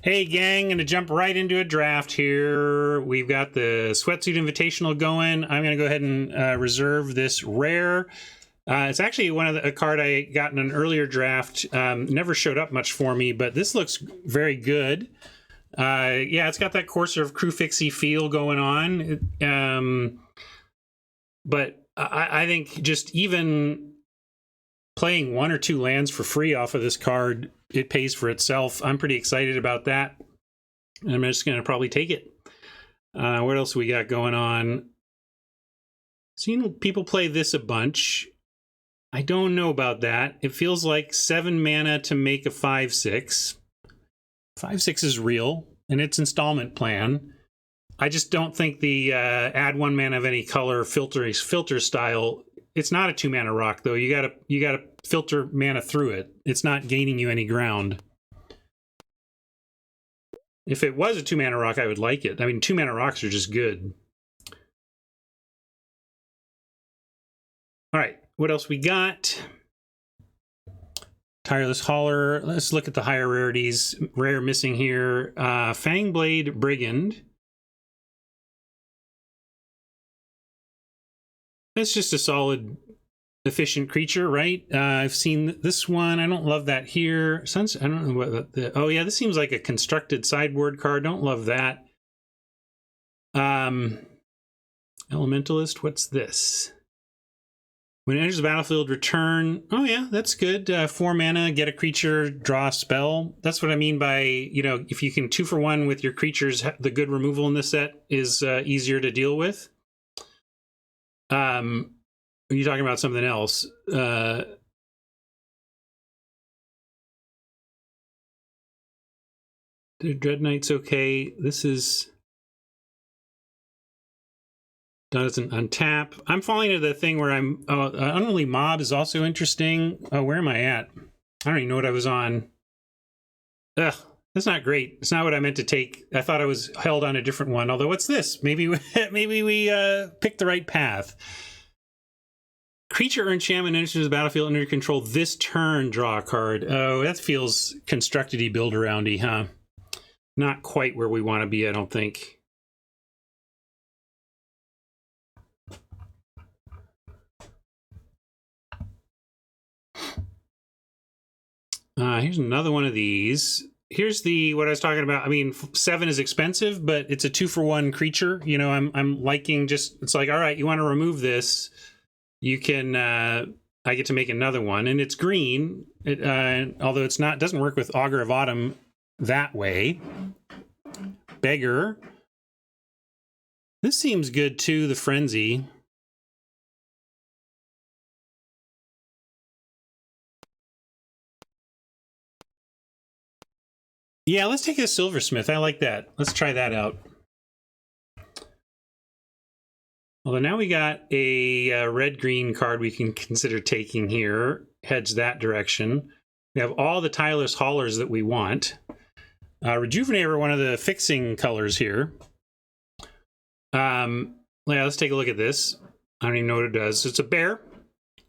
Hey gang, gonna jump right into a draft here. We've got the Sweatsuit Invitational going. I'm gonna go ahead and reserve this rare. It's actually a card I got in an earlier draft. Never showed up much for me, but this looks very good. Yeah, it's got that Courser of Crew Fixie feel going on. But I think just even playing 1 or 2 lands for free off of this card, it pays for itself. I'm pretty excited about that. I'm just going to probably take it. What else we got going on? Seen people play this a bunch. I don't know about that. It feels like 7 mana to make a 5/6. 5/6 is real, and it's installment plan. I just don't think the add 1 mana of any color filter style. It's not a 2 mana rock though. You gotta filter mana through it. It's not gaining you any ground. If it was a 2 mana rock, I would like it. I mean, 2 mana rocks are just good. All right, what else we got? Tireless Hauler. Let's look at the higher rarities. Rare missing here. Fangblade Brigand. It's just a solid, efficient creature, right? I've seen this one. I don't love that here. I don't know what oh yeah, this seems like a constructed sideboard card. Don't love that. Elementalist, what's this? When it enters the battlefield, return. Oh yeah, that's good. 4 mana, get a creature, draw a spell. That's what I mean by, you know, if you can 2 for 1 with your creatures, the good removal in this set is easier to deal with. Are you talking about something else? The Dread Knight's okay. This is doesn't untap. I'm falling into the thing where I'm Unruly Mob is also interesting. Where am I at? I don't even know what I was on. Ugh, that's not great. It's not what I meant to take. I thought I was held on a different one. Although, what's this? Maybe we picked the right path. Creature or enchantment enters the battlefield under your control this turn, draw a card. Oh, that feels constructed-y, build-around-y, huh? Not quite where we want to be, I don't think. Here's another one of these. Here's what I was talking about. I mean, 7 is expensive, but it's a 2 for 1 creature. You know, I'm liking just, it's like, all right, you want to remove this. You can, I get to make another one, and it's green. Although it's not, doesn't work with Augur of Autumn that way. Beggar. This seems good too, the Frenzy. Yeah, let's take a Silversmith. I like that. Let's try that out. Although now we got a red-green card we can consider taking here. Heads that direction. We have all the Tireless Haulers that we want. Rejuvenator, one of the fixing colors here. Yeah, let's take a look at this. I don't even know what it does. It's a bear.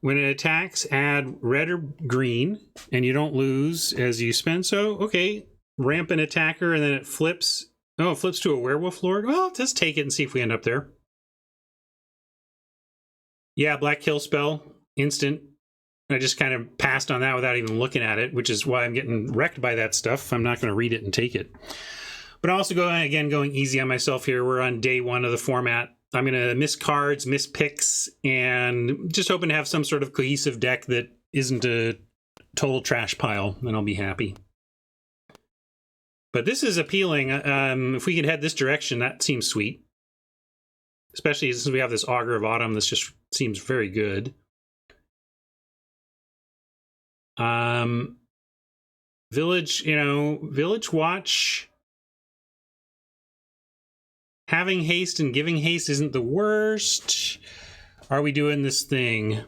When it attacks, add red or green, and you don't lose as you spend. So, okay, ramp an attacker, and then it flips. Oh, it flips to a Werewolf Lord? Well, let's take it and see if we end up there. Yeah, Black Kill spell, instant. I just kind of passed on that without even looking at it, which is why I'm getting wrecked by that stuff. I'm not going to read it and take it. But I'm also going easy on myself here. We're on day 1 of the format. I'm going to miss cards, miss picks, and just hoping to have some sort of cohesive deck that isn't a total trash pile, and I'll be happy. But this is appealing. If we can head this direction, that seems sweet. Especially since we have this Augur of Autumn, this just seems very good. Village, Village Watch. Having haste and giving haste isn't the worst. Are we doing this thing?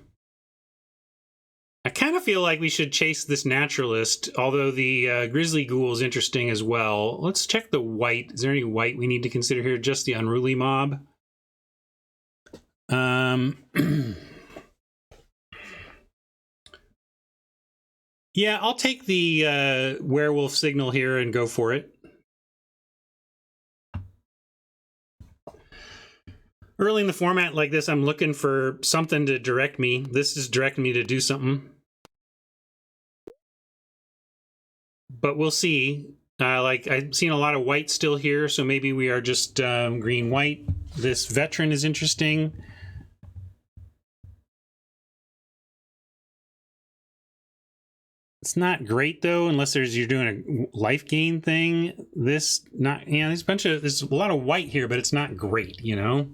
I kind of feel like we should chase this Naturalist, although the Grizzly Ghoul is interesting as well. Let's check the white. Is there any white we need to consider here? Just the Unruly Mob. Yeah, I'll take the Werewolf Signal here and go for it. Early in the format like this, I'm looking for something to direct me. This is directing me to do something. But we'll see. Like, I've seen a lot of white still here, so maybe we are just green-white. This veteran is interesting. It's not great though, unless you're doing a life gain thing. This not, yeah, there's a lot of white here, but it's not great, you know.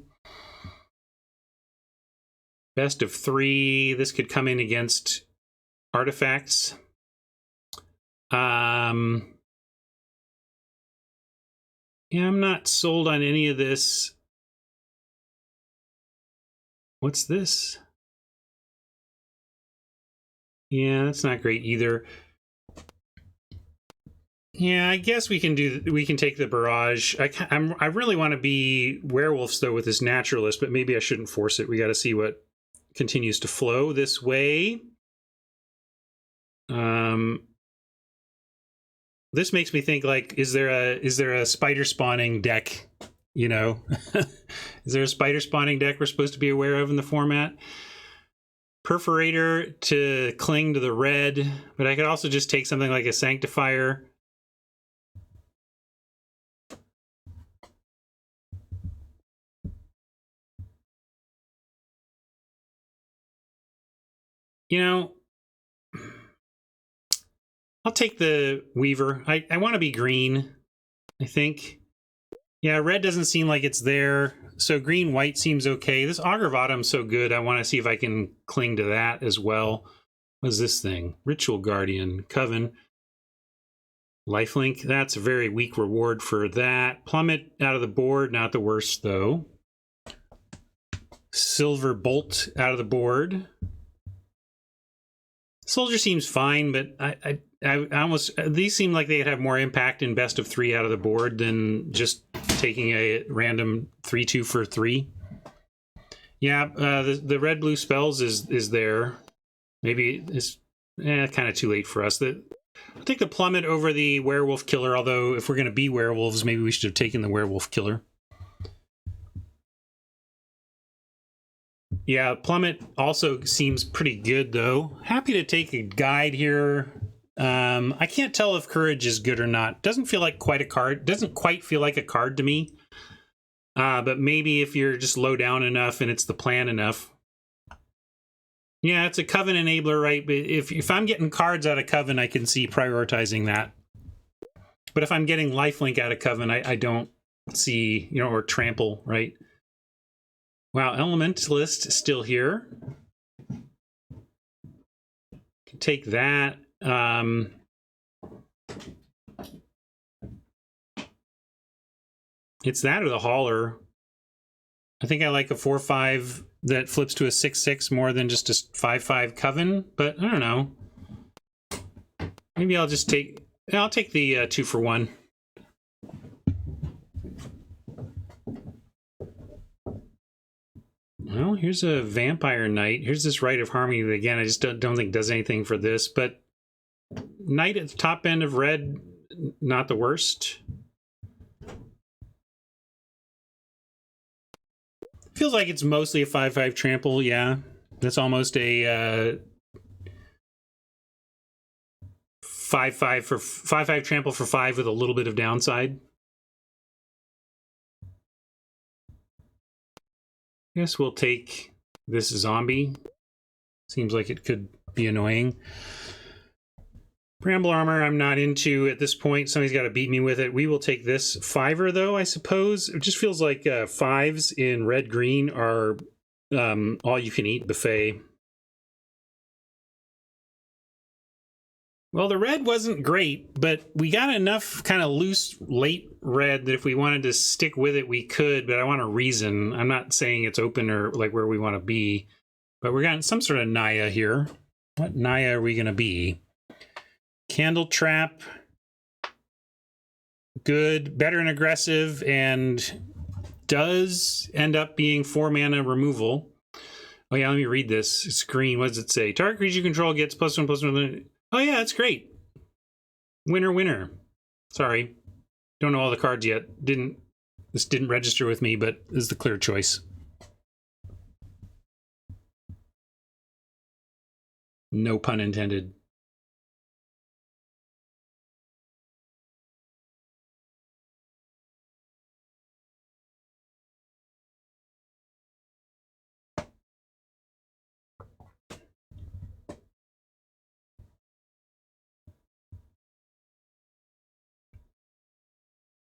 Best of 3. This could come in against artifacts. Yeah, I'm not sold on any of this. What's this? Yeah, that's not great either. Yeah, I guess we can take the barrage. I really want to be werewolves though with this naturalist, but maybe I shouldn't force it. We got to see what continues to flow this way. This makes me think, like, is there a spider spawning deck? You know, is there a spider spawning deck we're supposed to be aware of in the format? Perforator to cling to the red, but I could also just take something like a Sanctifier. You know, I'll take the Weaver. I want to be green, I think. Yeah, red doesn't seem like it's there, so green-white seems okay. This Augur of Autumn's so good, I want to see if I can cling to that as well. What's this thing? Ritual Guardian, Coven. Lifelink, that's a very weak reward for that. Plummet out of the board, not the worst though. Silver Bolt out of the board. Soldier seems fine, but I almost, these seem like they'd have more impact in best of 3 out of the board than just taking a random 3/2 for 3. Yeah, the red blue spells is there. Maybe it's kind of too late for us. I'll take the Plummet over the Werewolf Killer, although if we're going to be werewolves, maybe we should have taken the Werewolf Killer. Yeah, Plummet also seems pretty good, though. Happy to take a guide here. I can't tell if Courage is good or not. Doesn't feel like quite a card. Doesn't quite feel like a card to me. But maybe if you're just low down enough and it's the plan enough. Yeah, it's a Coven enabler, right? But if I'm getting cards out of Coven, I can see prioritizing that. But if I'm getting lifelink out of Coven, I don't see, you know, or trample, right? Wow, Elementalist is still here. Take that. It's that or the Hauler. I think I like a 4/5 that flips to a 6/6 more than just a 5/5 Coven, but I don't know. Maybe I'll just take... I'll take the 2 for 1. Well, here's a Vampire Knight. Here's this Rite of Harmony that, again, I just don't think does anything for this, but Knight at the top end of red, not the worst. Feels like it's mostly a 5/5 trample, yeah. That's almost a 5/5 for 5/5 trample for 5 with a little bit of downside. Guess we'll take this zombie. Seems like it could be annoying. Bramble Armor I'm not into at this point. Somebody's got to beat me with it. We will take this 5er though, I suppose. It just feels like 5s in red-green are all you can eat buffet. Well, the red wasn't great, but we got enough kind of loose late red that if we wanted to stick with it, we could, but I want a reason. I'm not saying it's open or like where we want to be, but we're getting some sort of Naya here. What Naya are we going to be? Candle Trap. Good, better and aggressive, and does end up being 4 mana removal. Oh yeah, let me read this. It's green. What does it say? Target creature you control gets +1/+1. Oh yeah, that's great. Winner, winner. Sorry, don't know all the cards yet. This didn't register with me, but this is the clear choice. No pun intended.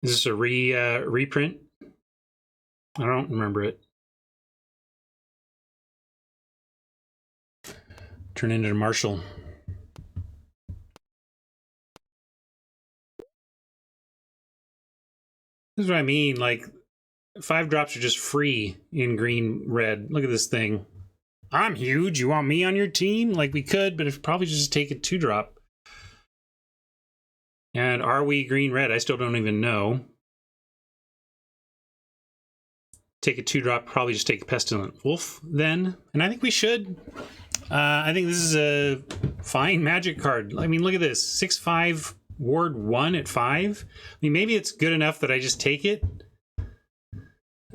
Is this a reprint? I don't remember it. Turn into Marshall. This is what I mean. Like, 5 drops are just free in green red. Look at this thing. I'm huge. You want me on your team? Like, we could, but if probably just take a 2-drop. And are we green red? I still don't even know. Take a 2-drop, probably just take a Pestilent Wolf then. And I think we should. I think this is a fine Magic card. I mean, look at this. 6/5 Ward 1 at 5. I mean, maybe it's good enough that I just take it.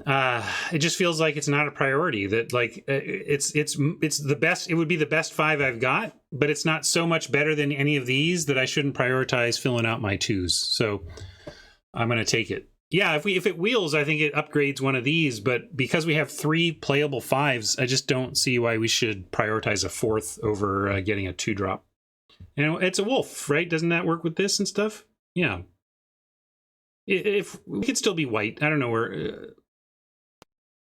It just feels like it's not a priority. That like it's the best. It would be the best 5 I've got, but it's not so much better than any of these that I shouldn't prioritize filling out my 2s. So I'm going to take it. Yeah, if it wheels, I think it upgrades one of these. But because we have 3 playable 5s, I just don't see why we should prioritize a 4th over getting a 2-drop. And it's a wolf, right? Doesn't that work with this and stuff? Yeah. If we could still be white, I don't know where.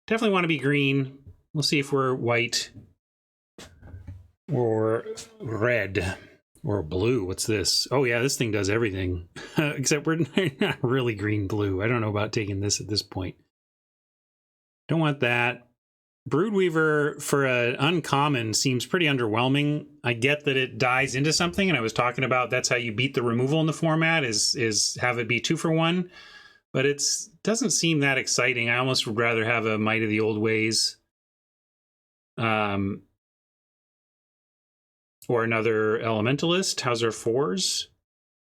Definitely want to be green. We'll see if we're white or red or blue. What's this? Oh yeah, this thing does everything. Except we're not really green-blue. I don't know about taking this at this point. Don't want that. Broodweaver for an uncommon seems pretty underwhelming. I get that it dies into something, and I was talking about that's how you beat the removal in the format is have it be 2 for 1. But it doesn't seem that exciting. I almost would rather have a Might of the Old Ways. Or another Elementalist. How's our 4s?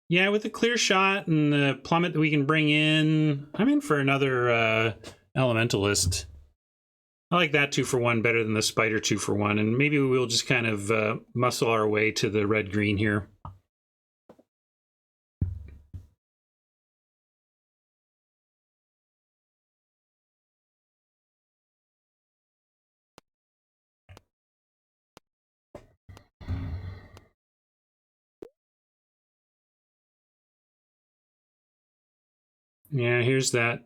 Yeah, with the clear shot and the plummet that we can bring in, I'm in for another Elementalist. I like that 2 for 1 better than the Spider 2 for 1. And maybe we'll just kind of muscle our way to the red-green here. Yeah, here's that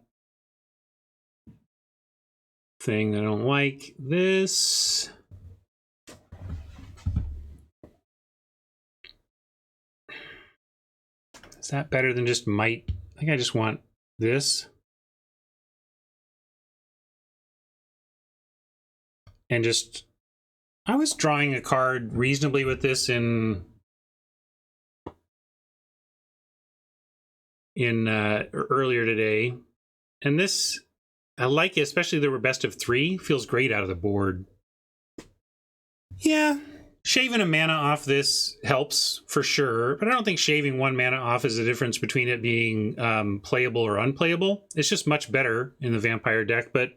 thing that I don't like. This. Is that better than just might? I think I just want this. And just, I was drawing a card reasonably with this in earlier today. And this, I like it, especially there were best of 3. Feels great out of the board. Yeah, shaving a mana off this helps for sure, but I don't think shaving 1 mana off is the difference between it being playable or unplayable. It's just much better in the vampire deck, but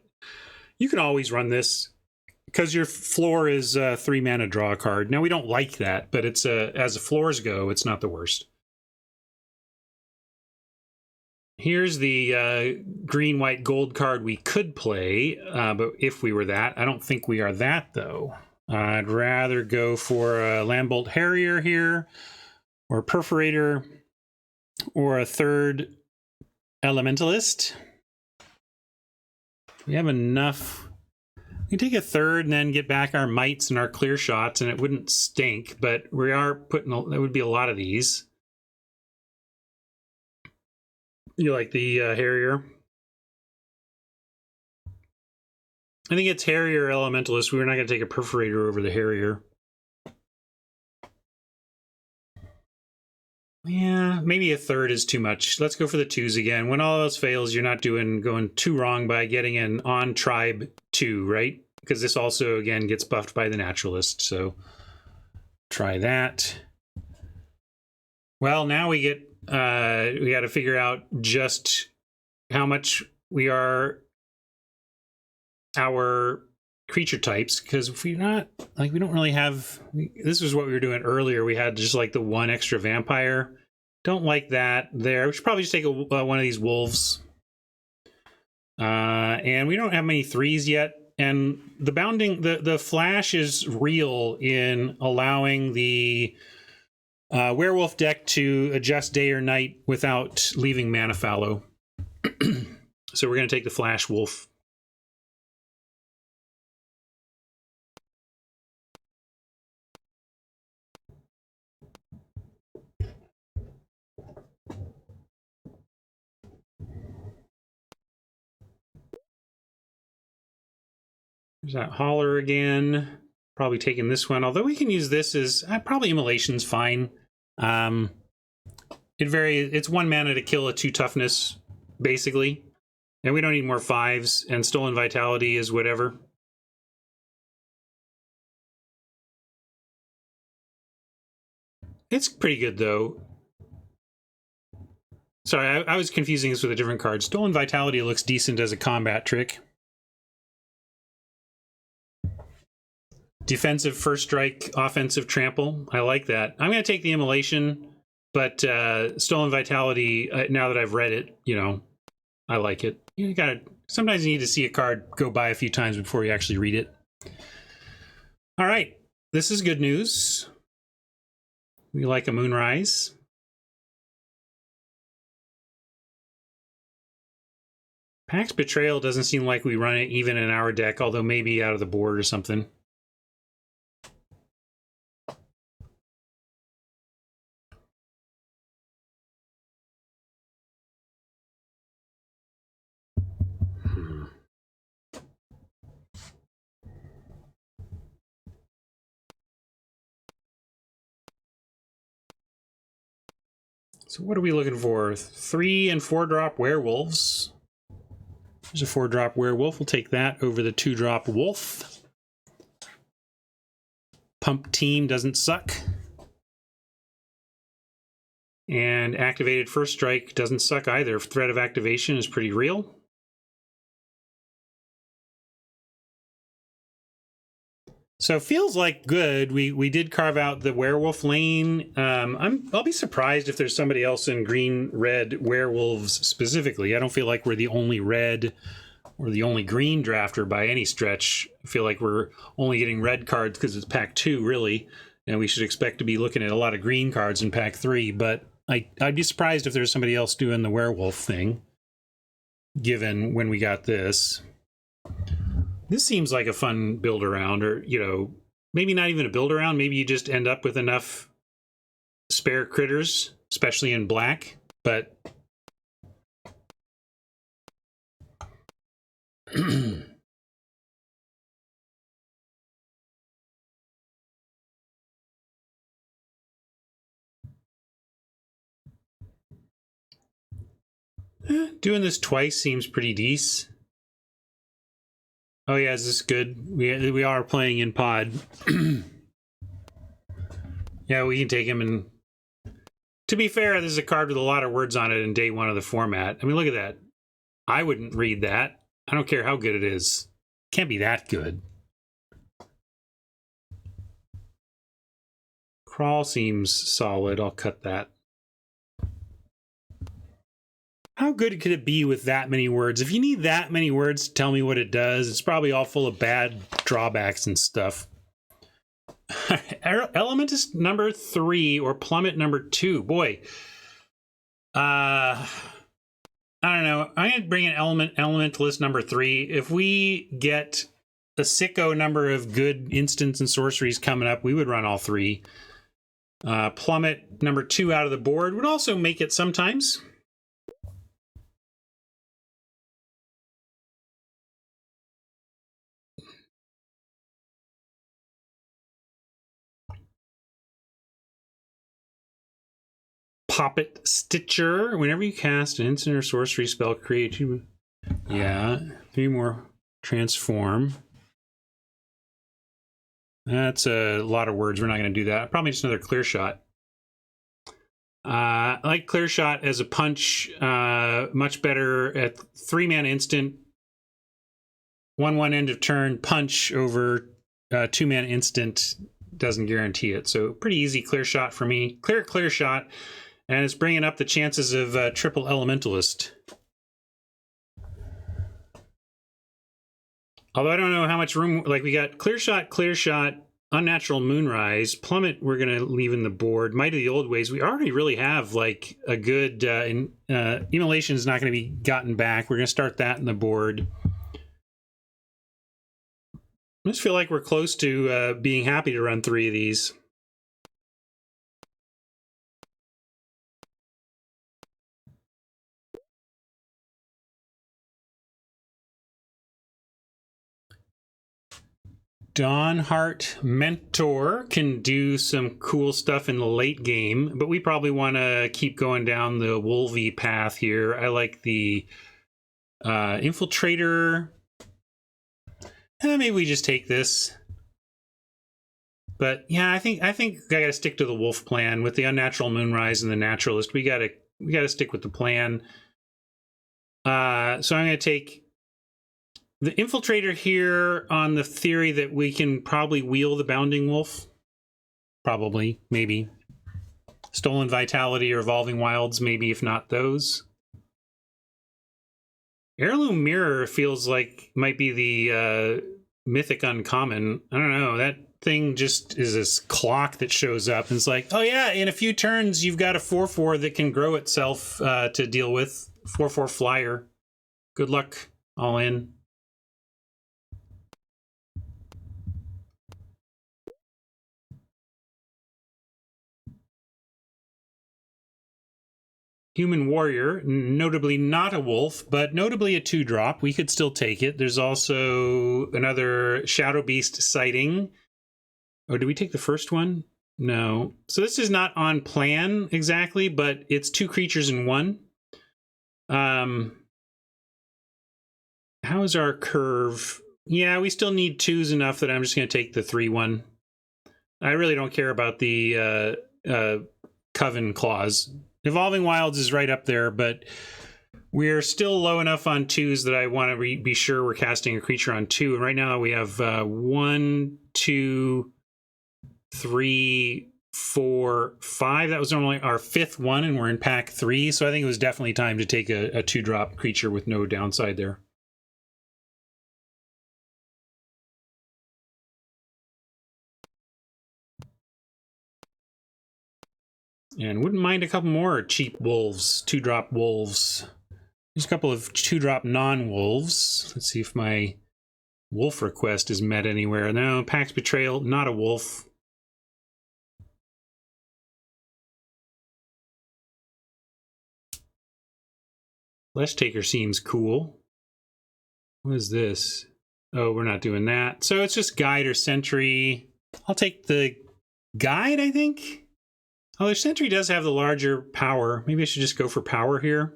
you can always run this because your floor is 3 mana draw a card. Now, we don't like that, but it's as the floors go, it's not the worst. Here's the green, white, gold card we could play, but if we were that, I don't think we are that, though. I'd rather go for a Landbolt Harrier here, or a Perforator, or a 3rd Elementalist. We have enough. We can take a 3rd and then get back our mites and our clear shots, and it wouldn't stink, but we are putting, there would be a lot of these. You like the Harrier? I think it's Harrier Elementalist. We're not going to take a Perforator over the Harrier. Yeah, maybe a 3rd is too much. Let's go for the 2s again. When all else fails, you're not going too wrong by getting an on-tribe 2, right? Because this also, again, gets buffed by the Naturalist. So try that. Well, now we get... we got to figure out just how much our creature types, because if we're not, like, we don't really have, this was what we were doing earlier. We had just like the one extra vampire. Don't like that there. We should probably just take one of these wolves. And we don't have many threes yet. And the bounding, the flash is real in allowing the werewolf deck to adjust day or night without leaving mana fallow. So we're going to take the flash wolf. There's that holler again. Probably taking this one, although we can use this as probably Immolation's fine. It's 1 mana to kill a 2 toughness, basically. And we don't need more 5s, and Stolen Vitality is whatever. It's pretty good, though. Sorry, I was confusing this with a different card. Stolen Vitality looks decent as a combat trick. Defensive First Strike, offensive Trample. I like that. I'm going to take the Immolation, but Stolen Vitality, now that I've read it, you know, I like it. You gotta, sometimes you need to see a card go by a few times before you actually read it. All right, this is good news. We like a Moonrise. Pax Betrayal doesn't seem like we run it even in our deck, although maybe out of the board or something. So what are we looking for? 3 and 4 drop werewolves. There's a 4 drop werewolf. We'll take that over the 2 drop wolf. Pump Team doesn't suck. And Activated First Strike doesn't suck either. Threat of activation is pretty real. So it feels like good. We did carve out the werewolf lane. I'll be surprised if there's somebody else in green-red werewolves specifically. I don't feel like we're the only red or the only green drafter by any stretch. I feel like we're only getting red cards because it's pack 2, really, and we should expect to be looking at a lot of green cards in pack 3. But I'd be surprised if there's somebody else doing the werewolf thing, given when we got this. This seems like a fun build around, or, you know, maybe not even a build around. Maybe you just end up with enough spare critters, especially in black. But doing this twice seems pretty decent. Oh yeah, is this good? We are playing in pod. Yeah, we can take him. And to be fair, this is a card with a lot of words on it in day 1 of the format. I mean, look at that. I wouldn't read that. I don't care how good it is. Can't be that good. Crawl seems solid. I'll cut that. How good could it be with that many words? If you need that many words to tell me what it does, it's probably all full of bad drawbacks and stuff. Elementus number 3 or Plummet number 2. Boy. I don't know. I'm going to bring in Elementalist number 3. If we get a sicko number of good instants and sorceries coming up, we would run all 3. Plummet number 2 out of the board would also make it sometimes. Poppet Stitcher. Whenever you cast an instant or sorcery spell, create 2. Yeah, 3 more. Transform. That's a lot of words. We're not going to do that. Probably just another Clear Shot. I like Clear Shot as a punch. Much better at 3-mana instant. 1/1 end of turn punch over 2-mana instant doesn't guarantee it. So pretty easy clear shot for me. Clear shot. And it's bringing up the chances of triple Elementalist. Although I don't know how much room, like we got clear shot, Unnatural Moonrise, Plummet we're going to leave in the board, Might of the Old Ways. We already really have like a good, Immolation is not going to be gotten back. We're going to start that in the board. I just feel like we're close to being happy to run 3 of these. Dawnheart Mentor can do some cool stuff in the late game, but we probably want to keep going down the Wolvie path here. I like the Infiltrator. Maybe we just take this. But yeah, I think I gotta stick to the Wolf plan with the Unnatural Moonrise and the Naturalist. We gotta stick with the plan. So I'm gonna take the Infiltrator here on the theory that we can probably wheel the Bounding Wolf. Probably, maybe. Stolen Vitality or Evolving Wilds, maybe, if not those. Heirloom Mirror feels like might be the mythic uncommon. I don't know, that thing just is this clock that shows up and it's like, oh yeah, in a few turns you've got a 4/4 that can grow itself to deal with. 4/4 flyer. Good luck, all in. Human Warrior, notably not a wolf, but notably a 2-drop. We could still take it. There's also another Shadow Beast sighting. Oh, did we take the first one? No. So this is not on plan exactly, but it's 2 creatures in 1. How is our curve? Yeah, we still need 2s enough that I'm just going to take the 3/1. I really don't care about the Coven clause. Evolving Wilds is right up there, but we're still low enough on 2s that I want to be sure we're casting a creature on 2. And right now we have 1, 2, 3, 4, 5. That was normally our 5th one, and we're in pack 3. So I think it was definitely time to take a 2-drop creature with no downside there. And wouldn't mind a couple more cheap wolves, 2-drop wolves. There's a couple of 2-drop non-wolves. Let's see if my wolf request is met anywhere. No, Pax Betrayal, not a wolf. Flesh Taker seems cool. What is this? Oh, we're not doing that. So it's just Guide or Sentry. I'll take the Guide, I think. Oh, the Sentry does have the larger power. Maybe I should just go for power here.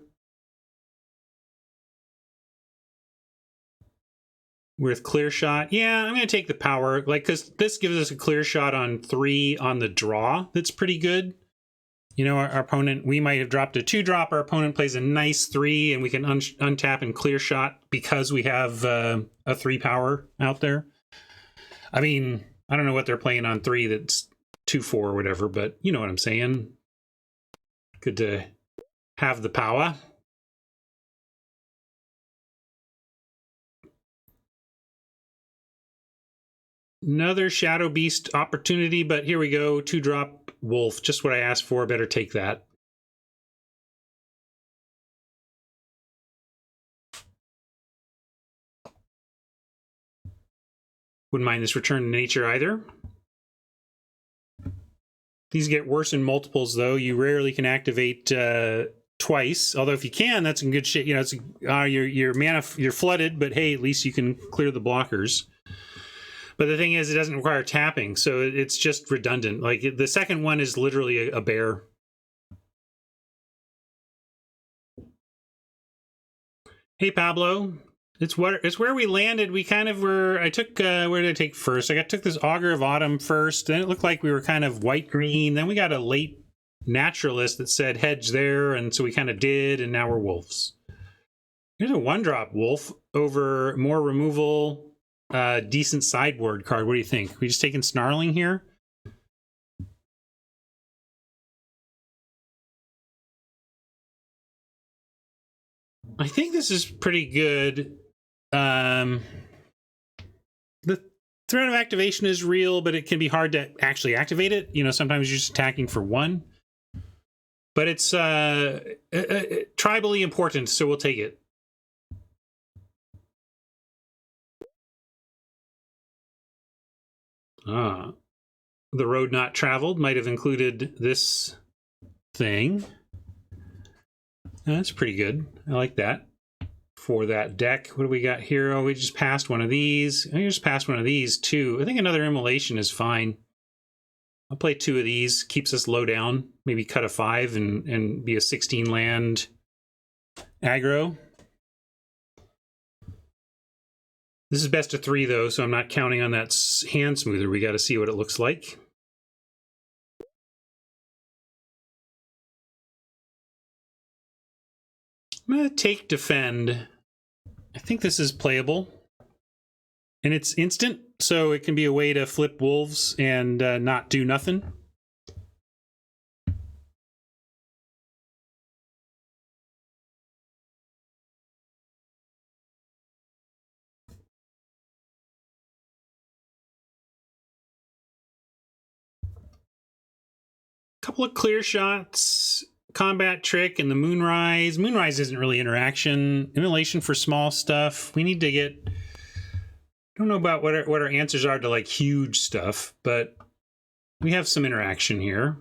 With clear shot. Yeah, I'm going to take the power. Like, because this gives us a clear shot on 3 on the draw. That's pretty good. You know, our opponent, we might have dropped a 2-drop. Our opponent plays a nice 3, and we can untap and clear shot because we have a 3 power out there. I mean, I don't know what they're playing on 3 that's 2/4 or whatever, but you know what I'm saying. Good to have the power. Another Shadow Beast opportunity, but here we go. 2-drop wolf, just what I asked for. Better take that. Wouldn't mind this Return to Nature either. These get worse in multiples, though. You rarely can activate twice. Although if you can, that's in good shit. You know, it's your mana, you're flooded, but hey, at least you can clear the blockers. But the thing is, it doesn't require tapping, so it's just redundant. Like, the second one is literally a bear. Hey, Pablo. It's where we landed. We kind of were... I took... where did I take first? I took this Augur of Autumn first. Then it looked like we were kind of white-green. Then we got a late Naturalist that said hedge there, and so we kind of did, and now we're wolves. Here's a 1-drop Wolf over more removal, decent sideboard card. What do you think? We just taking Snarling here? I think this is pretty good. The threat of activation is real, but it can be hard to actually activate it. You know, sometimes you're just attacking for 1. But it's tribally important, so we'll take it. The road not traveled might have included this thing. That's pretty good. I like that. For that deck, what do we got here? Oh, we just passed one of these. I just passed one of these too. I think another Immolation is fine. I'll play 2 of these. Keeps us low down. Maybe cut a 5 and be a 16 land aggro. This is best of 3 though, so I'm not counting on that hand smoother. We got to see what it looks like. I'm going to take Defend. I think this is playable. And it's instant, so it can be a way to flip wolves and not do nothing. Couple of clear shots. Combat Trick and the Moonrise. Moonrise isn't really interaction. Immolation for small stuff. We need to get... I don't know about what our answers are to like huge stuff, but we have some interaction here.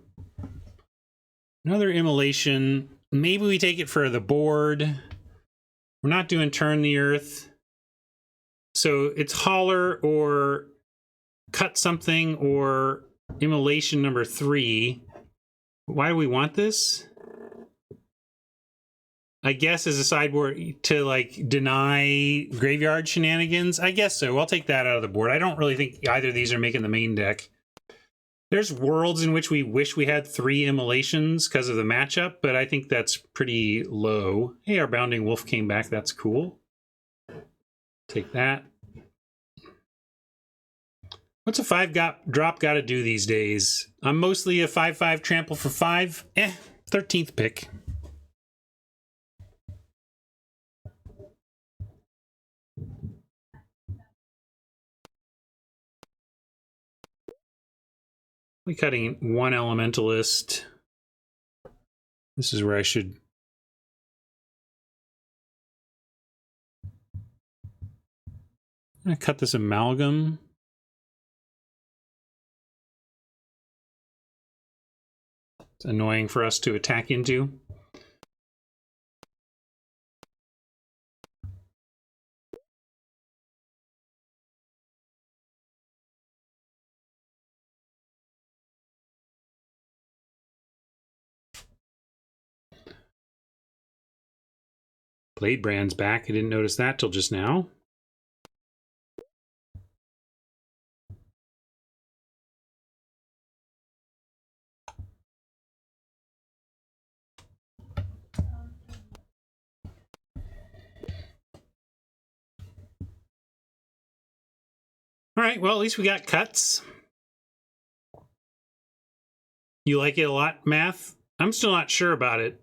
Another Immolation. Maybe we take it for the board. We're not doing Turn the Earth. So it's Holler or Cut Something or Immolation number 3. Why do we want this? I guess as a sideboard to like deny graveyard shenanigans. I guess so. I'll take that out of the board. I don't really think either of these are making the main deck. There's worlds in which we wish we had 3 Immolations because of the matchup, but I think that's pretty low. Hey, our Bounding Wolf came back. That's cool. Take that. What's a 5-drop got to do these days? I'm mostly a 5/5 trample for 5. 13th pick. We're cutting 1 Elementalist. This is where I should... I'm going to cut this Amalgam. It's annoying for us to attack into. Blade Brand's back. I didn't notice that till just now. All right, well, at least we got cuts. You like it a lot, Math? I'm still not sure about it.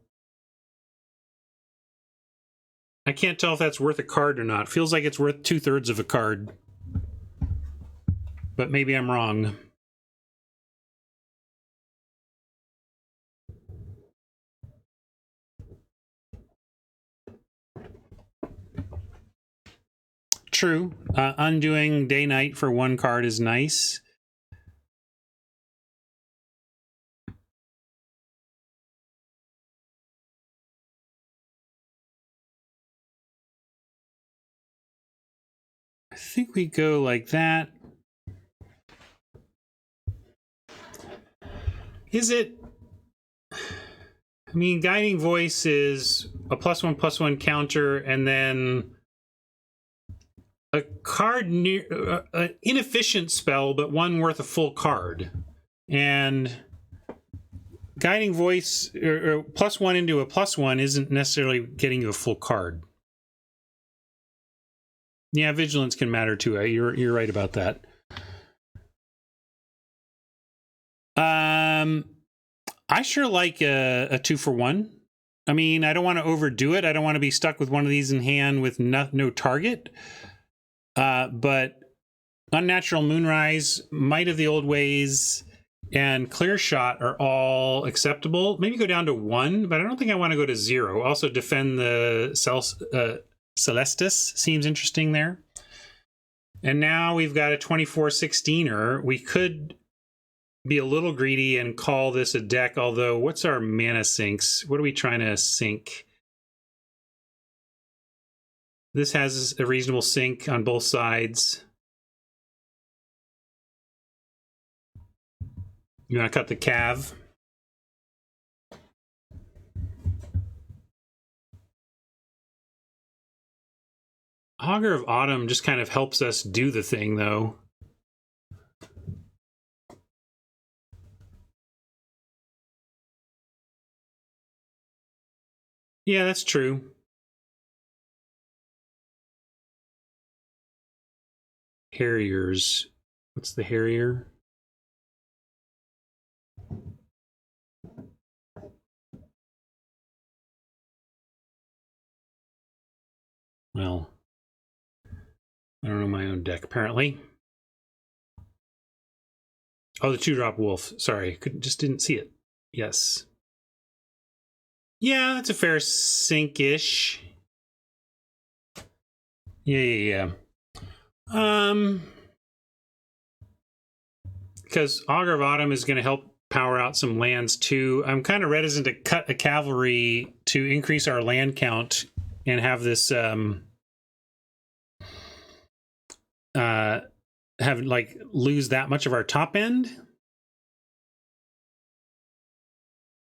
I can't tell if that's worth a card or not. Feels like it's worth 2/3 of a card. But maybe I'm wrong. True. Undoing Day-Night for 1 card is nice. I think we go like that. Is it... I mean, Guiding Voice is a +1/+1 counter, and then a card near... an inefficient spell, but one worth a full card. And Guiding Voice, or +1 into a +1 isn't necessarily getting you a full card. Yeah, vigilance can matter too. You're right about that. I sure like a 2-for-1. I mean, I don't want to overdo it. I don't want to be stuck with one of these in hand with no target. But Unnatural Moonrise, Might of the Old Ways, and Clear Shot are all acceptable. Maybe go down to 1, but I don't think I want to go to 0. Also, Defend the Celestis seems interesting there. And now we've got a 24-16er. We could be a little greedy and call this a deck, although what's our mana sinks? What are we trying to sink? This has a reasonable sink on both sides. You want to cut the cav? Augur of Autumn just kind of helps us do the thing, though. Yeah, that's true. Harriers. What's the Harrier? Well, I don't know my own deck, apparently. Oh, the 2-drop wolf. Sorry, just didn't see it. Yes. Yeah, that's a fair sink-ish. Yeah. Because Augur of Autumn is going to help power out some lands too. I'm kind of reticent to cut a cavalry to increase our land count and have this have like lose that much of our top end.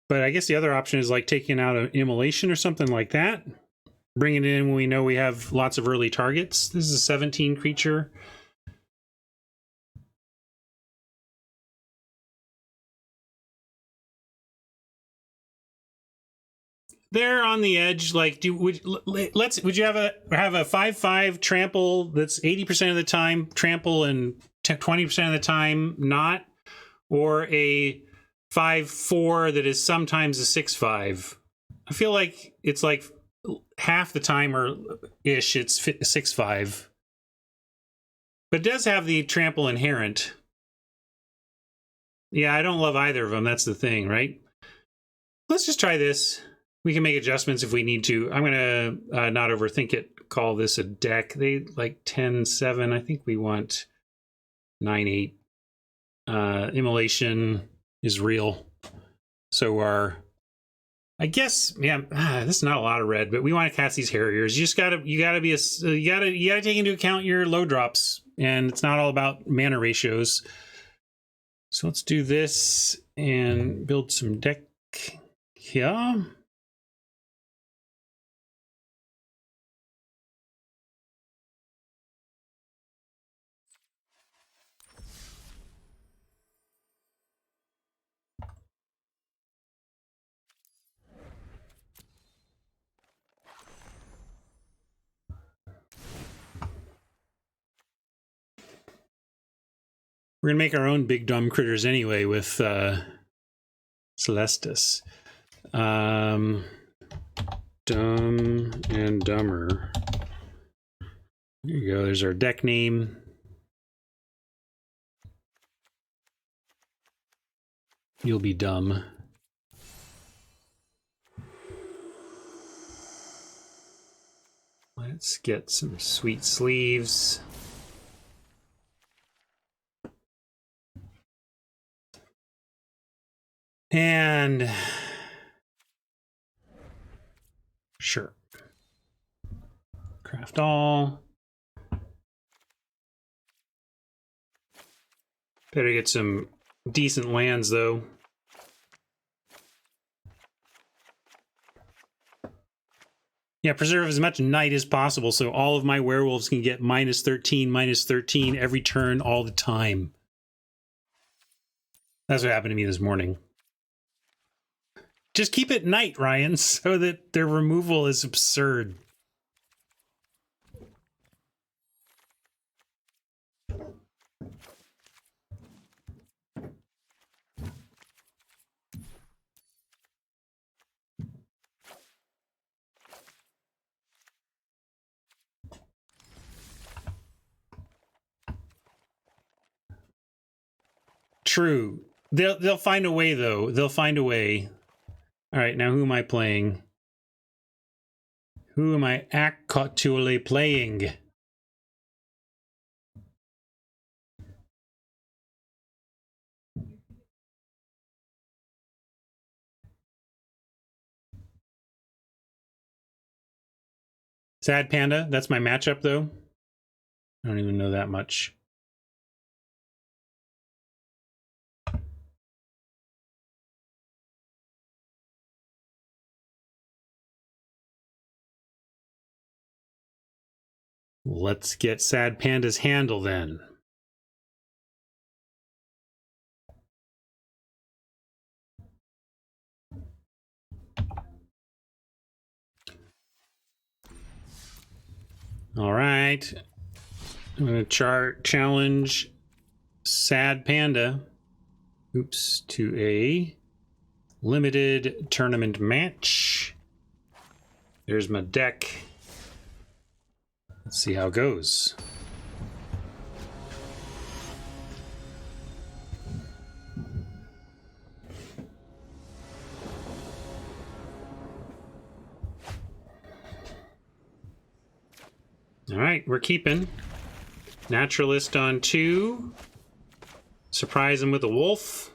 But I guess the other option is like taking out an immolation or something like that. Bringing it in when we know we have lots of early targets. This is a 17 creature. They're on the edge. Like, would you have a 5/5 trample that's 80% of the time trample and 20% of the time not, or a 5/4 that is sometimes a 6/5? I feel like it's like half the time or ish it's 6/5, but it does have the trample inherent. Yeah, I don't love either of them. That's the thing, right? Let's just try this. We can make adjustments if we need to. I'm going to not overthink it. Call this a deck. They like 10-7. I think we want 9-8. Immolation is real. So I guess, yeah, this is not a lot of red, but we want to cast these Harriers. You gotta take into account your low drops, and it's not all about mana ratios. So let's do this and build some deck here. We're going to make our own big dumb critters anyway with Celestis. Dumb and Dumber. There you go. There's our deck name. You'll be dumb. Let's get some sweet sleeves. And sure. Craft all. Better get some decent lands though. Yeah, preserve as much night as possible so all of my werewolves can get -13 every turn all the time. That's what happened to me this morning. Just keep it night, Ryan, so that their removal is absurd. True. They'll find a way, though. They'll find a way. All right, now who am I playing? Who am I actually playing? Sad Panda, that's my matchup, though. I don't even know that much. Let's get Sad Panda's handle, then. All right. I'm going to challenge Sad Panda. Oops, to a limited tournament match. There's my deck. Let's see how it goes. All right, we're keeping. Naturalist on 2. Surprise him with a wolf.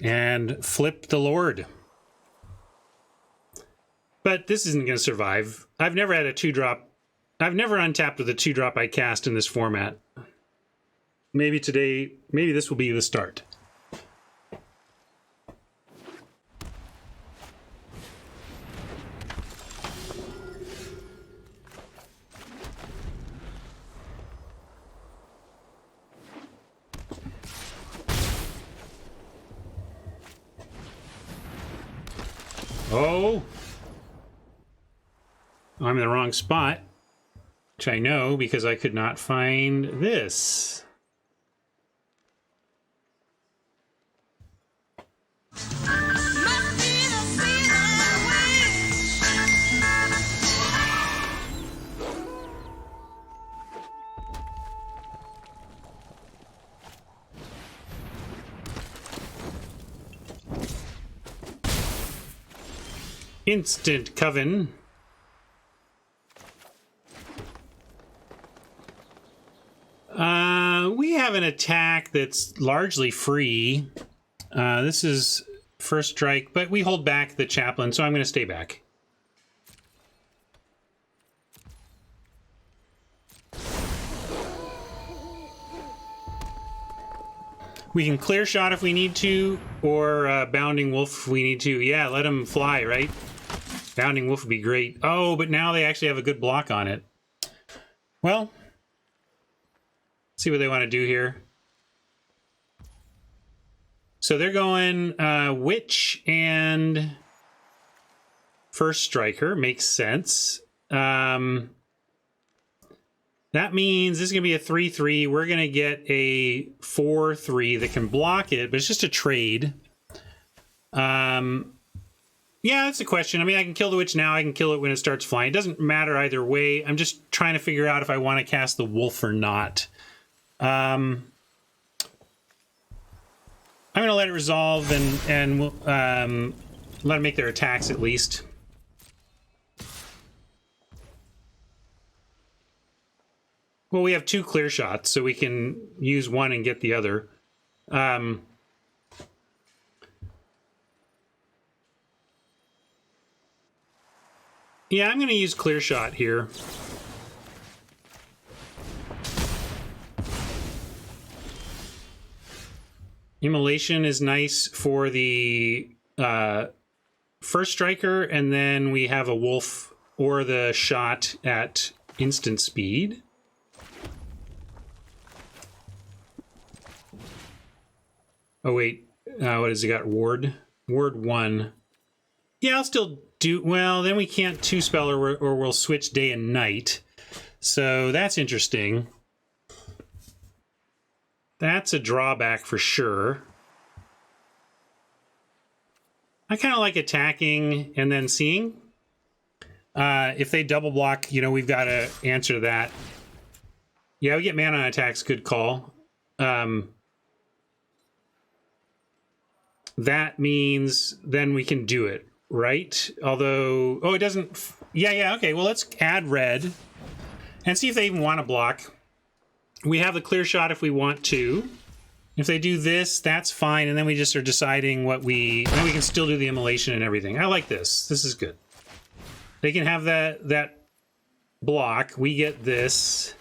And flip the Lord. But this isn't going to survive. I've never had a 2-drop. I've never untapped with a 2-drop I cast in this format. Maybe today, maybe this will be the start. Oh, I'm in the wrong spot, which I know because I could not find this. Instant Coven. We have an attack that's largely free. This is first strike, but we hold back the chaplain, so I'm going to stay back. We can clear shot if we need to, or Bounding Wolf if we need to. Yeah, let him fly, right? Bounding Wolf would be great. Oh, but now they actually have a good block on it. Well, let's see what they want to do here. So they're going Witch and First Striker. Makes sense. That means this is going to be a 3-3. We're going to get a 4-3 that can block it, but it's just a trade. Yeah, that's a question. I mean, I can kill the witch now. I can kill it when it starts flying. It doesn't matter either way. I'm just trying to figure out if I want to cast the wolf or not. I'm going to let it resolve and let them make their attacks at least. Well, we have 2 clear shots, so we can use one and get the other. Yeah, I'm going to use clear shot here. Immolation is nice for the first striker, and then we have a wolf or the shot at instant speed. Oh, wait. What has it got? Ward? Ward 1. Yeah, I'll still do... Well, then we can't 2-spell or we'll switch day and night. So that's interesting. That's a drawback for sure. I kind of like attacking and then seeing. If they double block, you know, we've got to answer that. Yeah, we get mana on attacks. Good call. that means then we can do it, right? Although, oh, it doesn't. Yeah, okay. Well, let's add red and see if they even want to block. We have the clear shot if we want to. If they do this, that's fine. And then we just are deciding what then we can still do the immolation and everything. I like this. This is good. They can have that block. We get this.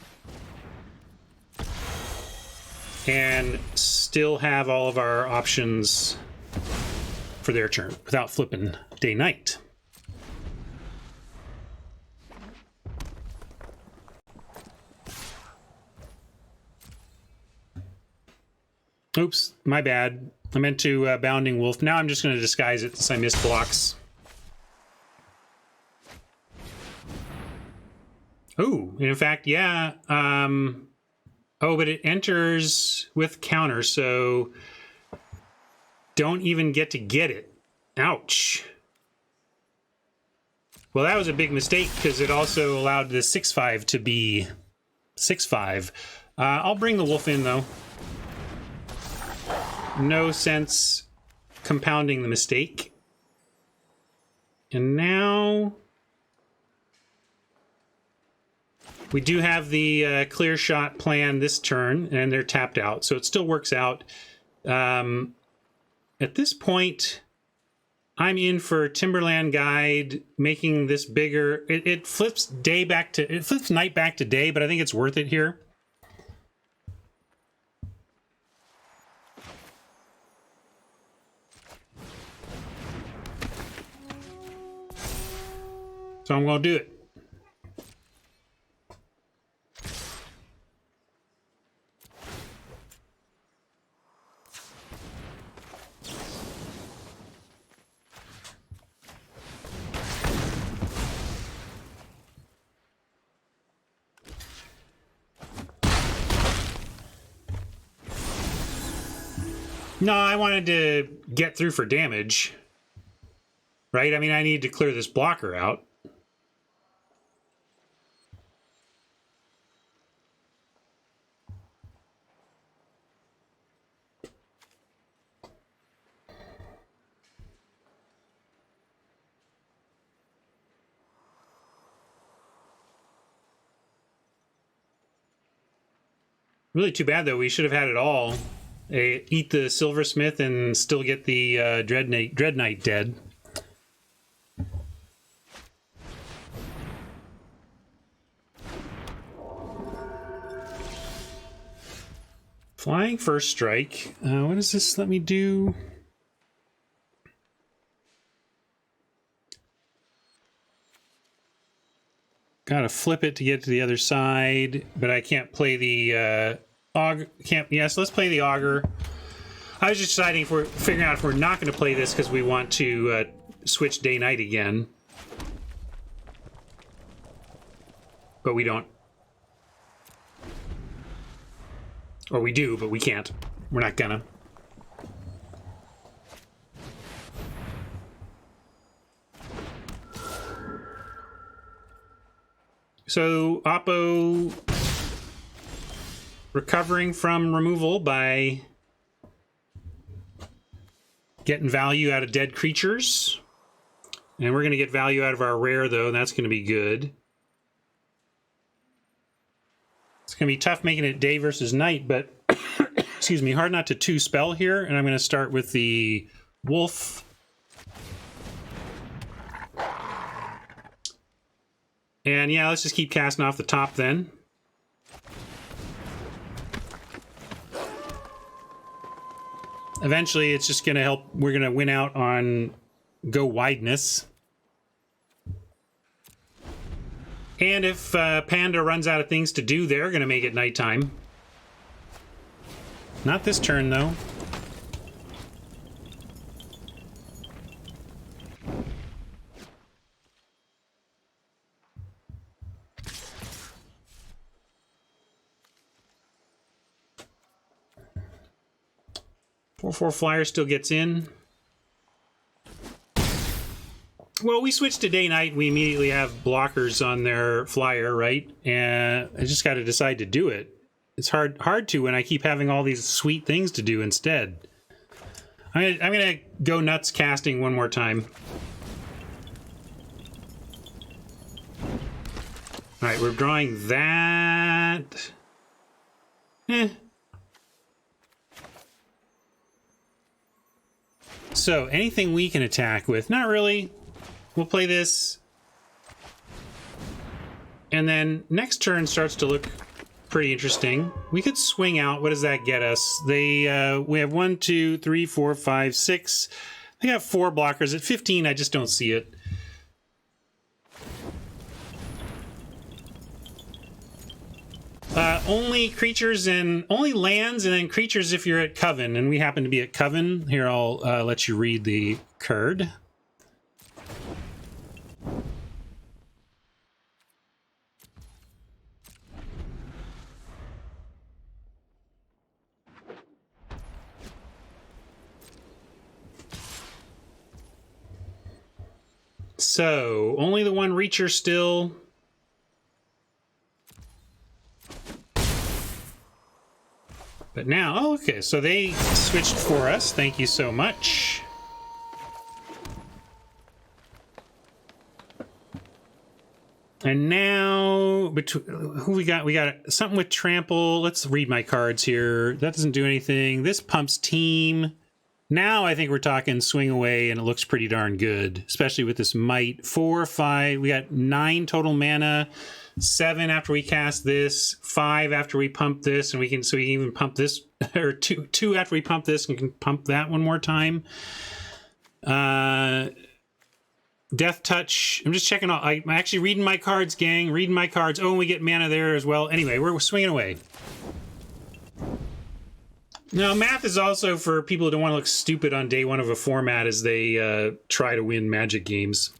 And still have all of our options for their turn without flipping day-night. Oops, my bad. I meant to Bounding Wolf. Now I'm just going to disguise it since I missed blocks. Oh, in fact, yeah. Oh, but it enters with counter, so don't even get it. Ouch. Well, that was a big mistake because it also allowed the 6/5 to be 6/5. I'll bring the wolf in, though. No sense compounding the mistake. And now we do have the clear shot plan this turn, and they're tapped out, so it still works out. At this point, I'm in for Timberland Guide, making this bigger. It flips night back to day, but I think it's worth it here. So I'm going to do it. No, I wanted to get through for damage, right? I mean, I need to clear this blocker out. Really too bad, though. We should have had it all. Eat the Silversmith and still get the Dread Knight dead. Flying first strike. What does this let me do? Gotta flip it to get to the other side, but I can't play the auger. Yes, let's play the auger. I was just deciding if we're figuring out if we're not going to play this because we want to switch day night again, but we don't, or we do, but we can't. We're not gonna. So Oppo recovering from removal by getting value out of dead creatures. And we're going to get value out of our rare, though, and that's going to be good. It's going to be tough making it day versus night, but excuse me, hard not to two spell here. And I'm going to start with the wolf. And yeah, let's just keep casting off the top then. Eventually, it's just going to help. We're going to win out on go wideness. And if Panda runs out of things to do, they're going to make it nighttime. Not this turn, though. Four flyer still gets in. Well, we switched to day night. We immediately have blockers on their flyer, right? And I just got to decide to do it. It's hard to when I keep having all these sweet things to do instead. I'm gonna go nuts casting one more time. All right, we're drawing that. So anything we can attack with? Not really. We'll play this. And then next turn starts to look pretty interesting. We could swing out. What does that get us? We have 1, 2, 3, 4, 5, 6. They got 4 blockers. At 15, I just don't see it. Only creatures and only lands, and then creatures if you're at Coven, and we happen to be at Coven. Here, I'll let you read the card. So, only the one Reacher still. But now, oh, okay, so they switched for us. Thank you so much. And now, who we got? We got something with Trample. Let's read my cards here. That doesn't do anything. This pumps Team. Now I think we're talking swing away, and it looks pretty darn good, especially with this Might. 4, 5. We got 9 total mana. 7 after we cast this. 5 after we pump this, and we can even pump this, or 2 after we pump this, and can pump that one more time. Death Touch. I'm just checking out. I'm actually reading my cards, gang. Reading my cards. Oh, and we get mana there as well. Anyway, we're swinging away. Now, math is also for people who don't want to look stupid on day one of a format as they try to win Magic games.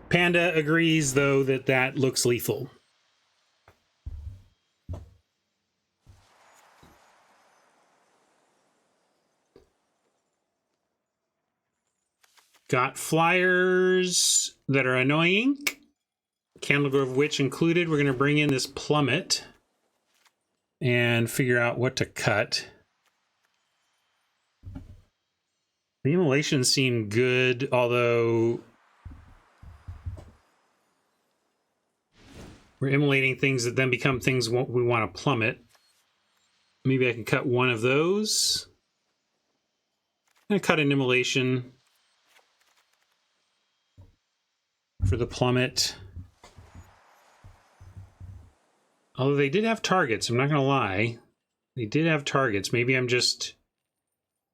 Panda agrees, though, that looks lethal. Got flyers that are annoying. Candlegrove Witch included. We're going to bring in this Plummet and figure out what to cut. The immolations seem good, although we're immolating things that then become things we want to plummet. Maybe I can cut one of those. I'm going to cut an immolation for the plummet. Although they did have targets, I'm not going to lie. They did have targets. Maybe I'm just...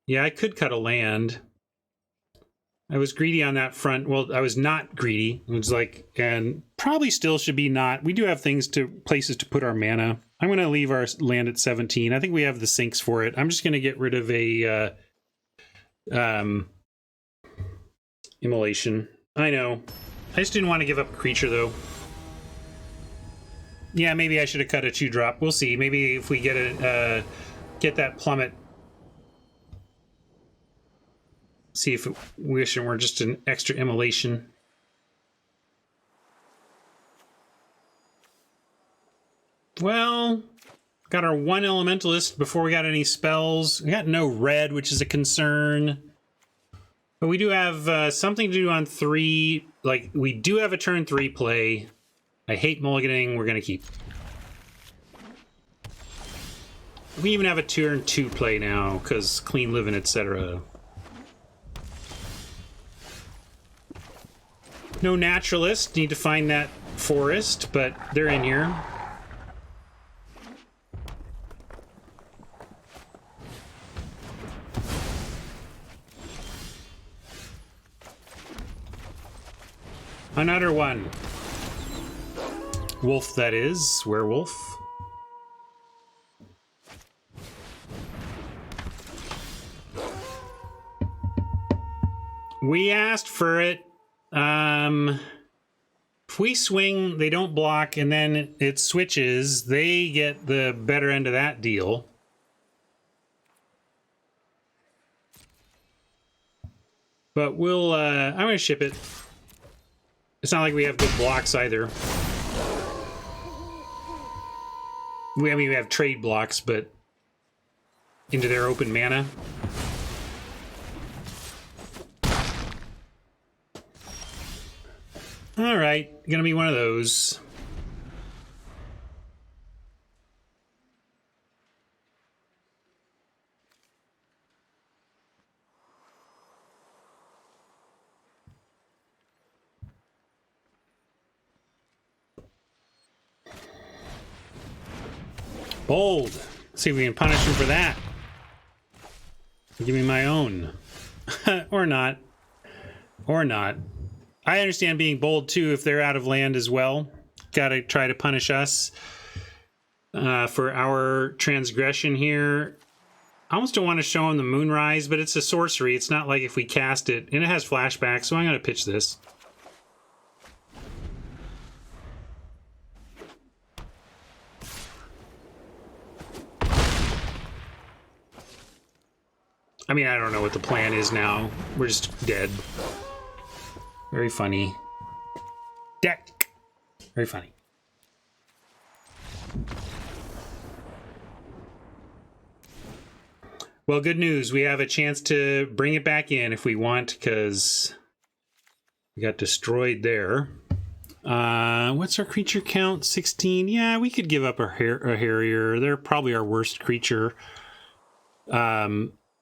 Yeah, I could cut a land. I was greedy on that front. Well, I was not greedy. It was like, and probably still should be not. We do have places to put our mana. I'm going to leave our land at 17. I think we have the sinks for it. I'm just going to get rid of a immolation. I know. I just didn't want to give up a creature, though. Yeah, maybe I should have cut a 2-drop. We'll see. Maybe if we get that plummet. See if we were just an extra immolation. Well, got our 1 elementalist before we got any spells. We got no red, which is a concern. But we do have something to do on 3. Like, we do have a turn 3 play. I hate mulliganing. We're going to keep. We even have a turn 2 play now, because clean living, etc. No naturalist. Need to find that forest, but they're in here. Another one. Wolf, that is. Werewolf. We asked for it. If we swing, they don't block, and then it switches, they get the better end of that deal. But we'll, I'm going to ship it. It's not like we have good blocks either. I mean, we have trade blocks, but into their open mana. All right, gonna be one of those. Bold. Let's see if we can punish him for that. Give me my own. Or not. Or not. I understand being bold too if they're out of land as well. Gotta try to punish us for our transgression here. I almost don't want to show him the Moonrise, but it's a sorcery. It's not like if we cast it, and it has flashback, so I'm going to pitch this. I mean, I don't know what the plan is now. We're just dead. Very funny. Deck. Very funny. Well, good news. We have a chance to bring it back in if we want, because we got destroyed there. What's our creature count? 16? Yeah, we could give up a Harrier. They're probably our worst creature.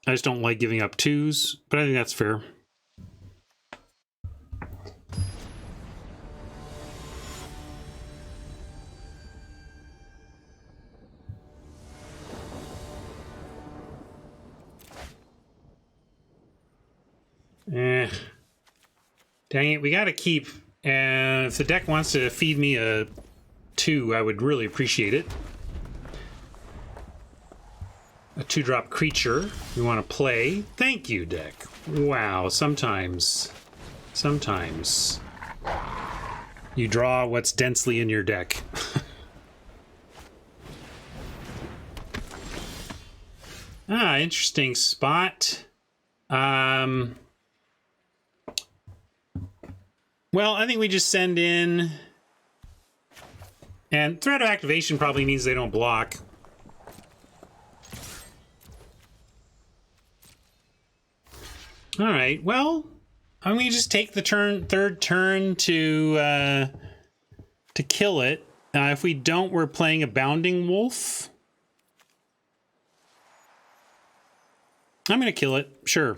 I just don't like giving up 2s, but I think that's fair. Dang it, we gotta keep. And if the deck wants to feed me a 2, I would really appreciate it. A 2-drop creature we want to play. Thank you, deck. Wow, sometimes you draw what's densely in your deck. Interesting spot. Well, I think we just send in, and threat of activation probably means they don't block. All right, well, I'm going to just take the third turn to kill it. If we don't, we're playing a Bounding Wolf. I'm going to kill it, sure.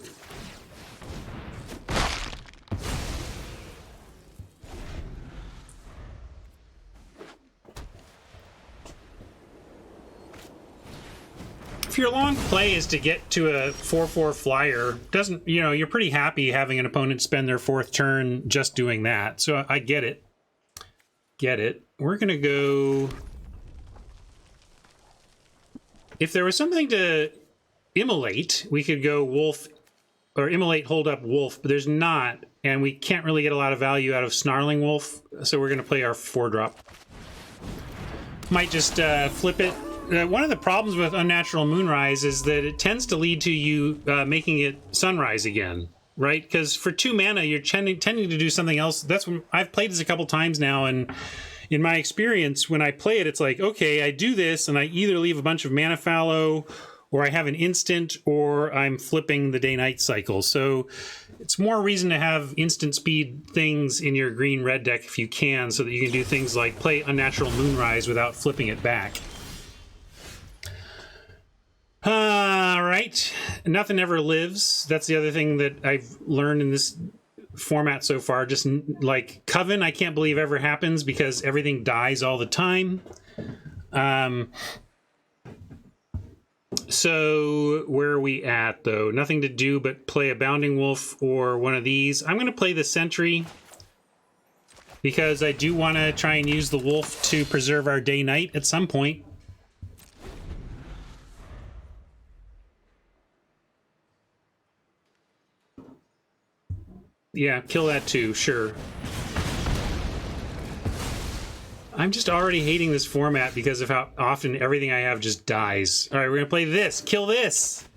If your long play is to get to a 4/4 flyer, doesn't, you know, you're pretty happy having an opponent spend their 4th turn just doing that. So I get it. Get it. We're going to go... If there was something to immolate, we could go Wolf, or immolate, hold up Wolf, but there's not, and we can't really get a lot of value out of Snarling Wolf, so we're going to play our 4-drop. Might just flip it. One of the problems with Unnatural Moonrise is that it tends to lead to you making it Sunrise again, right? Because for 2 mana, you're tending to do something else. That's when I've played this a couple times now, and in my experience, when I play it, it's like, okay, I do this, and I either leave a bunch of mana fallow, or I have an instant, or I'm flipping the day-night cycle. So it's more reason to have instant speed things in your green-red deck if you can, so that you can do things like play Unnatural Moonrise without flipping it back. All right. Nothing ever lives. That's the other thing that I've learned in this format so far. Just like Coven, I can't believe ever happens because everything dies all the time. So where are we at, though? Nothing to do but play a Bounding Wolf or one of these. I'm going to play the Sentry because I do want to try and use the Wolf to preserve our day-night at some point. Yeah, kill that too, sure. I'm just already hating this format because of how often everything I have just dies. All right, we're gonna play this. Kill this.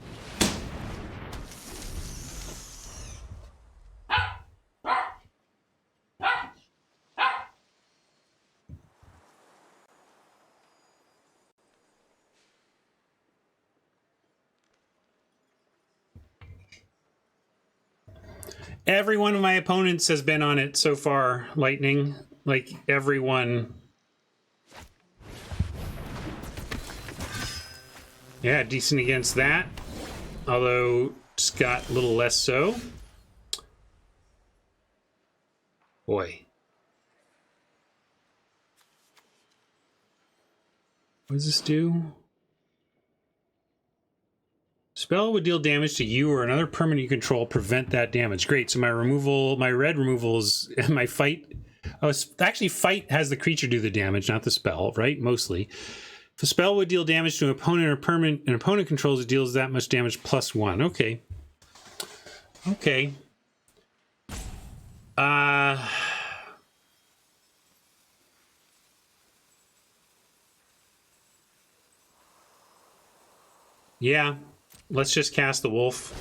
Every one of my opponents has been on it so far, Lightning. Like, everyone. Yeah, decent against that. Although, just got a little less so. Boy. What does this do? Spell would deal damage to you or another permanent you control. Prevent that damage. Great. So my removal, my red removal is my fight. Oh, actually, fight has the creature do the damage, not the spell, right? Mostly. If a spell would deal damage to an opponent or permanent an opponent controls, it deals that much damage +1. Okay. Okay. Yeah. Let's just cast the wolf.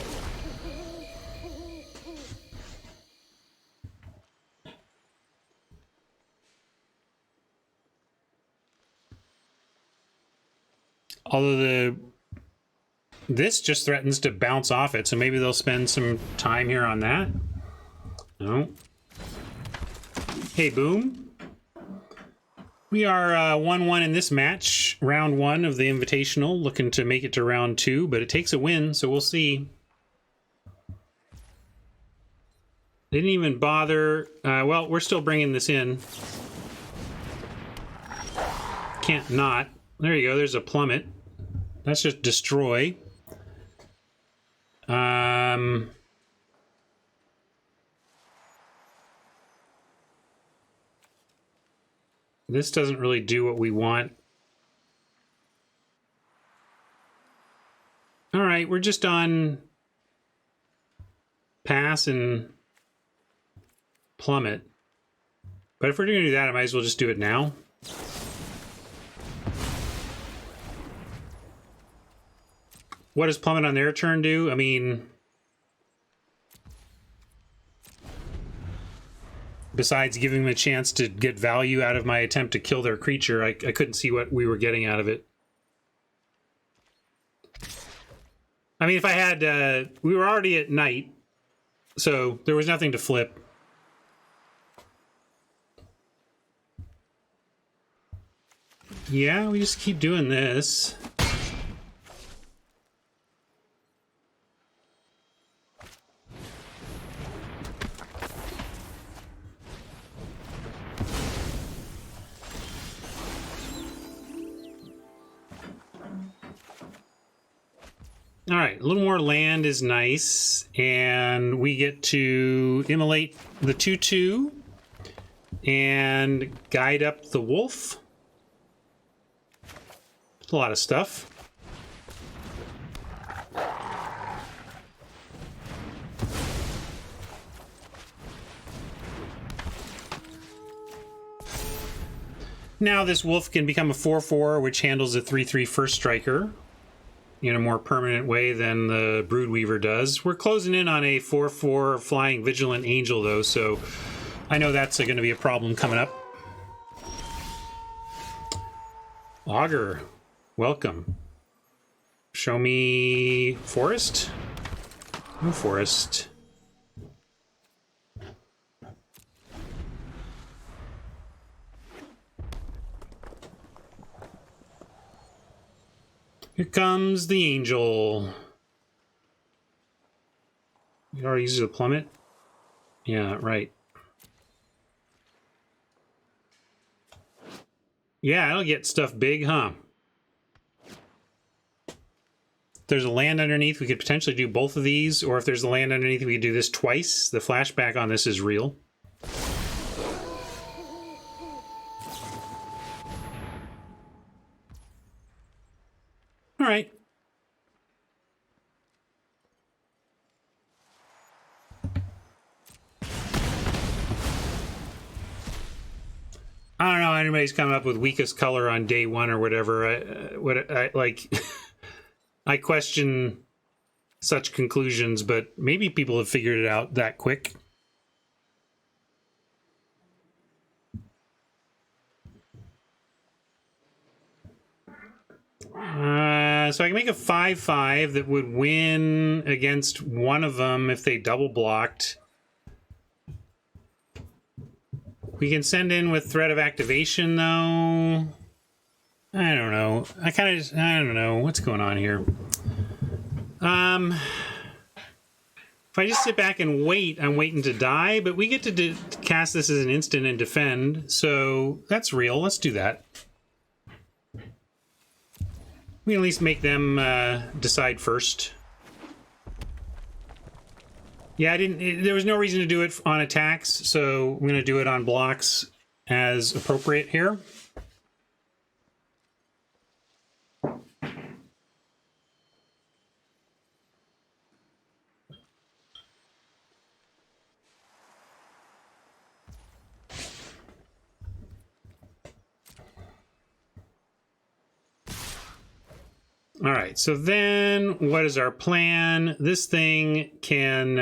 Although this just threatens to bounce off it, so maybe they'll spend some time here on that. No. Hey, boom. We are 1-1 in this match, round 1 of the Invitational, looking to make it to round 2, but it takes a win, so we'll see. They didn't even bother. Well, we're still bringing this in. Can't not. There you go, there's a plummet. That's just destroy. This doesn't really do what we want. All right, we're just on pass and plummet. But if we're going to do that, I might as well just do it now. What does plummet on their turn do? I mean, besides giving them a chance to get value out of my attempt to kill their creature, I couldn't see what we were getting out of it. I mean, if I had, we were already at night, so there was nothing to flip. Yeah, we just keep doing this. All right, a little more land is nice, and we get to immolate the 2/2 and guide up the wolf. It's a lot of stuff. Now this wolf can become a 4/4, which handles a 3/3 first striker in a more permanent way than the Broodweaver does. We're closing in on a 4/4 flying Vigilant Angel, though, so I know that's going to be a problem coming up. Augur, welcome. Show me forest? No forest. Here comes the angel. You already used the plummet? Yeah, right. Yeah, it'll get stuff big, huh? If there's a land underneath, we could potentially do both of these, or if there's a land underneath, we could do this twice. The flashback on this is real. All right. I don't know. Anybody's coming up with weakest color on day 1 or whatever. I like. I question such conclusions, but maybe people have figured it out that quick. So I can make a 5/5 that would win against one of them if they double blocked. We can send in with threat of activation, though. I don't know. I don't know. What's going on here? If I just sit back and wait, I'm waiting to die, but we get to cast this as an instant and defend, so that's real. Let's do that. We can at least make them decide first. Yeah, there was no reason to do it on attacks, so I'm going to do it on blocks as appropriate here. All right, so then what is our plan? This thing can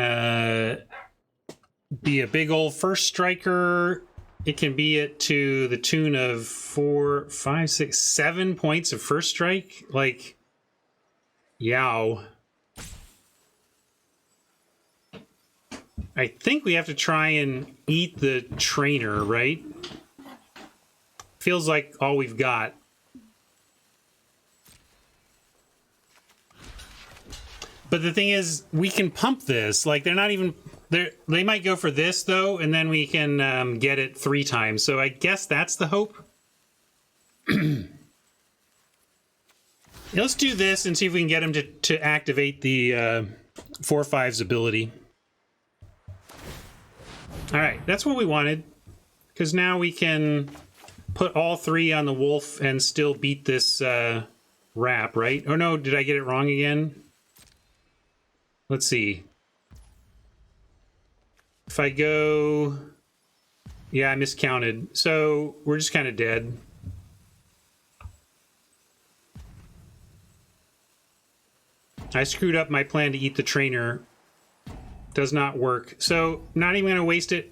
be a big old first striker. It can be it to the tune of 4, 5, 6, 7 points of first strike. Like, yow. I think we have to try and eat the trainer, right? Feels like all we've got. But the thing is, we can pump this. Like, they're not even... They might go for this, though, and then we can get it 3 times. So I guess that's the hope. Let's do this and see if we can get him to activate the 4/5's ability. All right, that's what we wanted. Because now we can put all 3 on the wolf and still beat this wrap, right? Oh, no, did I get it wrong again? Let's see. If I go... Yeah, I miscounted. So we're just kind of dead. I screwed up my plan to eat the trainer. Does not work. So not even going to waste it.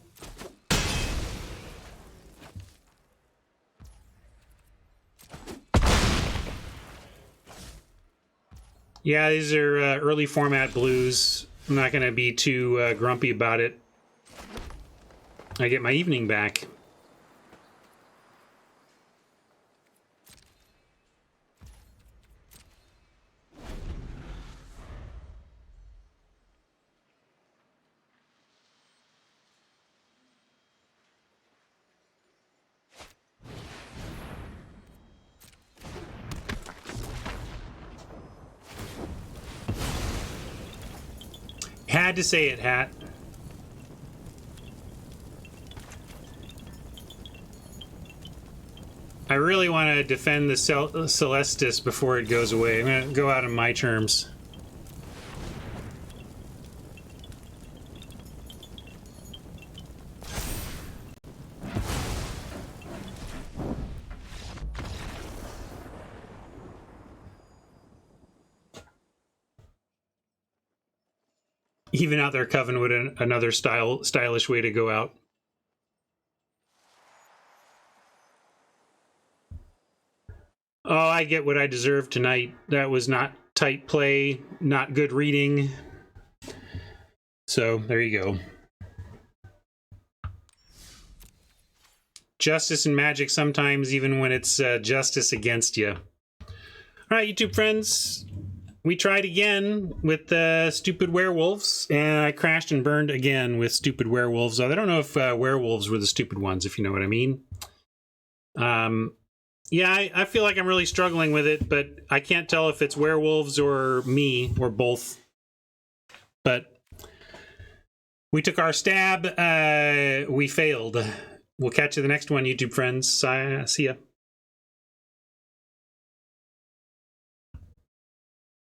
Yeah, these are early format blues. I'm not going to be too grumpy about it. I get my evening back. Had to say it, Hat. I really want to defend the Celestis before it goes away. I'm going to go out on my terms. Even out their Coven with another stylish way to go out. Oh, I get what I deserve tonight. That was not tight play, not good reading. So, there you go. Justice in Magic sometimes, even when it's justice against you. All right, YouTube friends. We tried again with stupid werewolves, and I crashed and burned again with stupid werewolves. I don't know if werewolves were the stupid ones, if you know what I mean. Yeah, I feel like I'm really struggling with it, but I can't tell if it's werewolves or me or both. But we took our stab. We failed. We'll catch you the next one, YouTube friends. See ya.